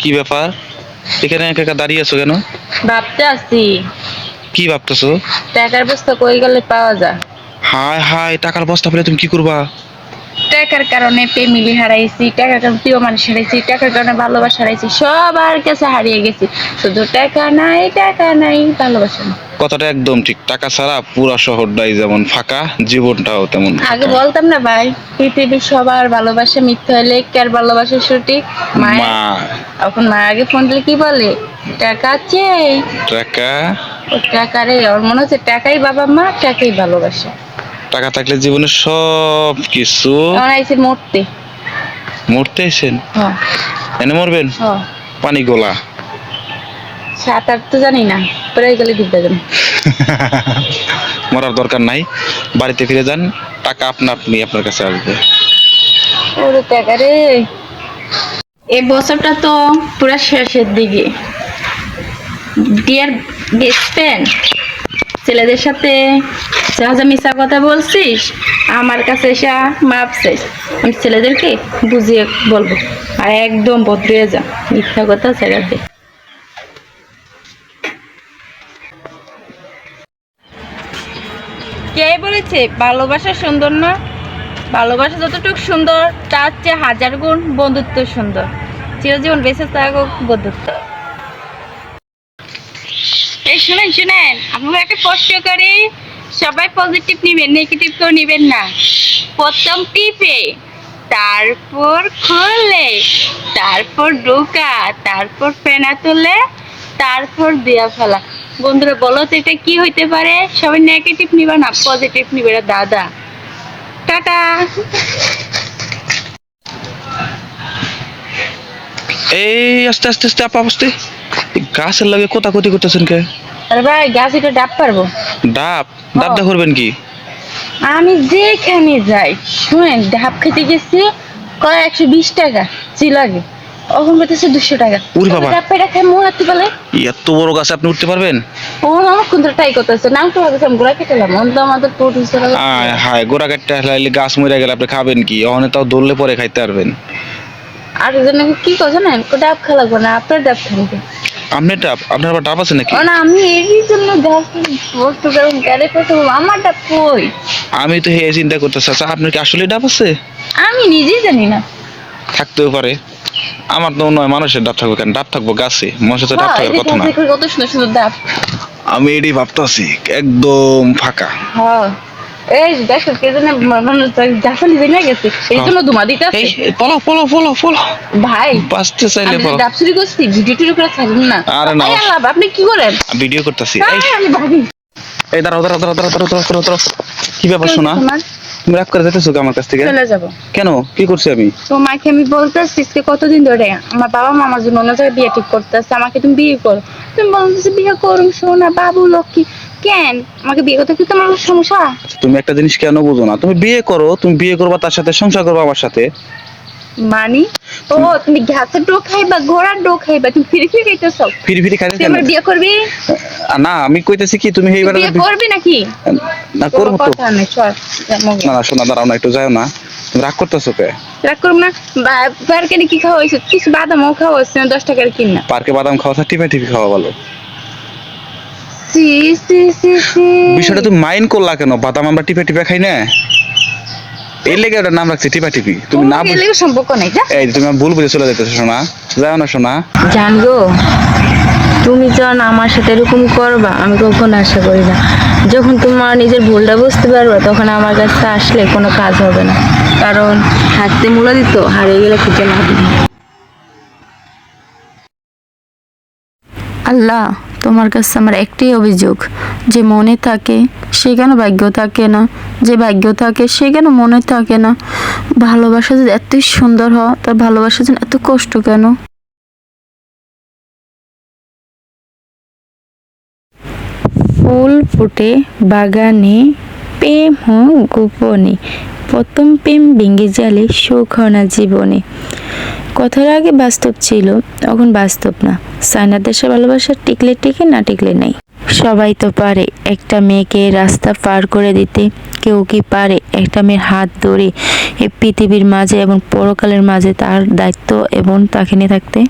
কি ব্যাপার? এখানে একা একা দাঁড়িয়ে আছো কেন? ভাবতে আছি কি ভাবতেছো? টাকার বস্তা কই গেলে পাওয়া যায়। হায় হায়, টাকার বস্তা পেলে তুমি কি করবা? টাকার কারণে ফ্যামিলি হারাইছি, টাকার কারণে প্রিয় মানুষ হারাইছি, টাকার কারণে ভালোবাসা হারাইছি, সবার কাছে হারিয়ে গেছি। শুধু টাকা নাই, ভালোবাসা নেই। কথাটা একদম ঠিক। টাকা ছাড়া পুরা শহরটাই যেমন ফাঁকা, জীবনটাও তেমন আগে ফাঁকা। বলতাম না ভাই, পৃথিবীর সবার ভালোবাসা মিথ্যা হলে কার ভালোবাসা সঠিক? মায়ের। মা। এখন মা আগে ফোন দিলে কি বলে? টাকা আছে। টাকা। ও টাকা রে, ওর মনে হচ্ছে টাকাই বাবা মা, টাকাই ভালোবাসা। টাকা থাকলে জীবনে সব কিছু। এখন আইসি মরতে। মরতে এসেন? হ্যাঁ এনে মরবেন? হ্যাঁ। পানি গোলা। সাঁতার তো জানি না, পরে গেলে দিতে যাবেন। মরার দরকার নাই, বাড়িতে ফিরে যান, টাকা আপনা আপনি আপনার কাছে আসবে। ওরে টাকা রে। এই বছরটা তো পুরো শেষের দিকে। ডিয়ার বেস্ট ফ্রেন্ড, ছেলেদের সাথে যা যা মিশা কথা বলছিস আমার কাছে এসে মাপ চাইস। আমি ছেলেদেরকে বুঝিয়ে বলবো, আর একদম ভদ্র হয়ে যা, মিথ্যা কথা ছেড়ে দে। কে বলেছে ভালোবাসা সুন্দর না? ভালোবাসা যতটুকু সুন্দর তার চেয়ে হাজার গুণ বন্ধুত্ব সুন্দর। চিরজীবন বেঁচে থাকুক বন্ধুত্ব। এই শুনেন শুনেন, আপনাকে একটা প্রশ্ন করি, সবাই পজিটিভ নিবেন, নেগেটিভ কেউ নিবেন না। প্রথম টিপে, তারপর খুললে, তারপর ঢোকা, তারপর ফেনা তুলে, তারপর দিয়া ফেলা। বন্ধুরা বলো তো এটা কি হইতে পারে? সবাই নেগেটিভ নিবে না, পজিটিভ নিবে না। দাদা টাটা। এই আস্তে আস্তে আস্তে আপা, আস্তে। গাছের লাগে কোতাকুতি করতেছেন কে? আরে ভাই গাছ এটা ডাব পারবো। ডাব? ডাব দা করবেন কি? আমি যেখানে যাই শুনেন, ডাব খেতে গেছি, কয় 120 টাকা জি লাগে, এখন বলতেছে 200 টাকা। উরি বাবা। ডাব পেটা খেয়ে মনে হতে পারে। এত বড় গাছে আপনি উঠতে পারবেন? ও আমার কোন ট্রাই করতেছে, নাম তো ভাবছিলাম গোড়া কেটেলাম, অন্ত আমাদের টোট হিসেবে। আয় হায়, গোড়া কাটতে হাইলে গাছ মরে গেলে আপনি খাবেন কি? ওখানে তাও দৌড়লে পরে খাইতে পারবেন। আর একজন কি করছে না, ডাব খেলা লাগবে না, আপনার ডাব খেলবে। আপনি ডাব? আপনার আবার ডাব আছে নাকি? না আমি এই জন্য গাছ বস্তু কারণ ক্যারে করতে আমার ডাব কই। আমি তো হে চিন্তা করতেছি, আচ্ছা আপনার কি আসলে ডাব আছে? আমি নিজেই জানি না। থাকতেও পারে। আমার তো নয়, মানুষের ডাব থাকবে কেন? ডাব থাকবো গাছে, মানুষের তো ডাব থাকার কথা না। কত সুন্দর সুন্দর ডাব। আমি এটাই ভাবতেছি, একদম ফাঁকা। হ্যাঁ এই দেখো কে জানে জাফালি জেনে গেছে, এই জন্য ধুমা দিতেছে। পলো পলো পলো পলো ভাই বাঁচতে চাইলে আমি পলো। ডাব চুরি করছি, ভিডিও টিডিও করে ছাড়ুন না। আরে না, এই আল্লাহ, আপনি কি করেন? ভিডিও করতেছি। আমি ভাবি এই দাঁড়াও দাঁড়াও দাঁড়াও দাঁড়াও দাঁড়াও দাঁড়াও দাঁড়াও। কি ব্যাপার শোনা? তুমি রাগ করে যেতেছো আমার কাছ থেকে? চলে যাবো। কেন? কি করছি আমি? তোমাকে আমি বলতেছি কতদিন ধরে আমার বাবা মা আমার জন্য অন্য জায়গায় বিয়ে ঠিক করতেছে, আমাকে তুমি বিয়ে করো। তুমি বলতেছো বিয়ে করুন, সোনা বাবু লক্ষ্মী। কেন আমাকে বিয়ে করতে কি তোমার সমস্যা? তুমি একটা জিনিস কেন বুঝো না? তুমি বিয়ে করো, তুমি বিয়ে করবা, তার সাথে সংসার করবা আমার সাথে। মানি ও তুমি ঘাসের ডো খাইবা, ঘোড়ার ডো খাইবা, তুমি ফিরে ফিরে খাইতেছো। ফিরি ফিরি খাইতে তুই কেন? আমার বিয়ে করবি? না, আমি কইতেছি কি, তুমি তুই এইবারে বিয়ে করবি নাকি? না করবো তো। কথা নেই, চল না না শোনা, দাঁড়াও না, একটু যাও না। তুমি রাগ করতেছো কে? রাগ করব না। পার্কে কি খাওয়া হয়েছে? কিছু বাদামও খাওয়া হচ্ছে না, 10 টাকার কিনা। পার্কে বাদাম খাওয়া থাকে, টিপে টিপে খাওয়া ভালো। সি সি সি সি। বিষয়টা তুমি মাইন্ড করলা কেন? বাদাম আমরা টিপে টিপে খাই না, এর লেগে ওটার নাম রাখছি টিপা টিপি। তুমি না বুঝলে সম্পর্ক নাই। যা। এই তুমি ভুল বুঝে চলে যেতেছো শোনা, যাও না শোনা। জানগো, তুমি যখন আমার সাথে এরকম করবা আমি কখনো আশা করি না। যখন তোমার নিজের ভুলটা বুঝতে পারবে তখন আমার কাছে আসলে কোনো কাজ হবে না, কারণ হাঁটতে মূলা দিত, হারিয়ে গেলে খুঁজে লাভ নেই। আল্লাহ, তোমার কাছে আমার একটাই অভিযোগ, যে মনে থাকে সে কেন ভাগ্য থাকে না, যে ভাগ্য থাকে সে কেন মনে থাকে না। ভালোবাসা যদি এতই সুন্দর হয়, তার ভালোবাসার জন্য এত কষ্ট কেন? ফুল ফুটে বাগানে, প্রেম হোক গোপনে, প্রথম প্রেম ভেঙে যালে সুখ হয় না জীবনে। কথার আগে বাস্তব ছিল, এখন বাস্তব না। সাইনা দেশে ভালোবাসা টিকলে টিকে, না টিকলে নেই। সবাই তো পারে একটা মেয়েকে রাস্তা পার করে দিতে, কেউ কি পারে একটা মেয়ের হাত ধরে এই পৃথিবীর মাঝে এবং পরকালের মাঝে তার দায়িত্ব এবং তাকে নিয়ে থাকতে?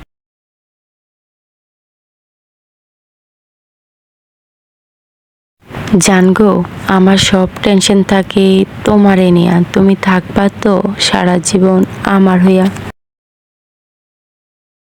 জানগো, আমার সব টেনশন থাকে তোমারে নিয়া। তুমি থাকবা তো সারা জীবন আমার হইয়া?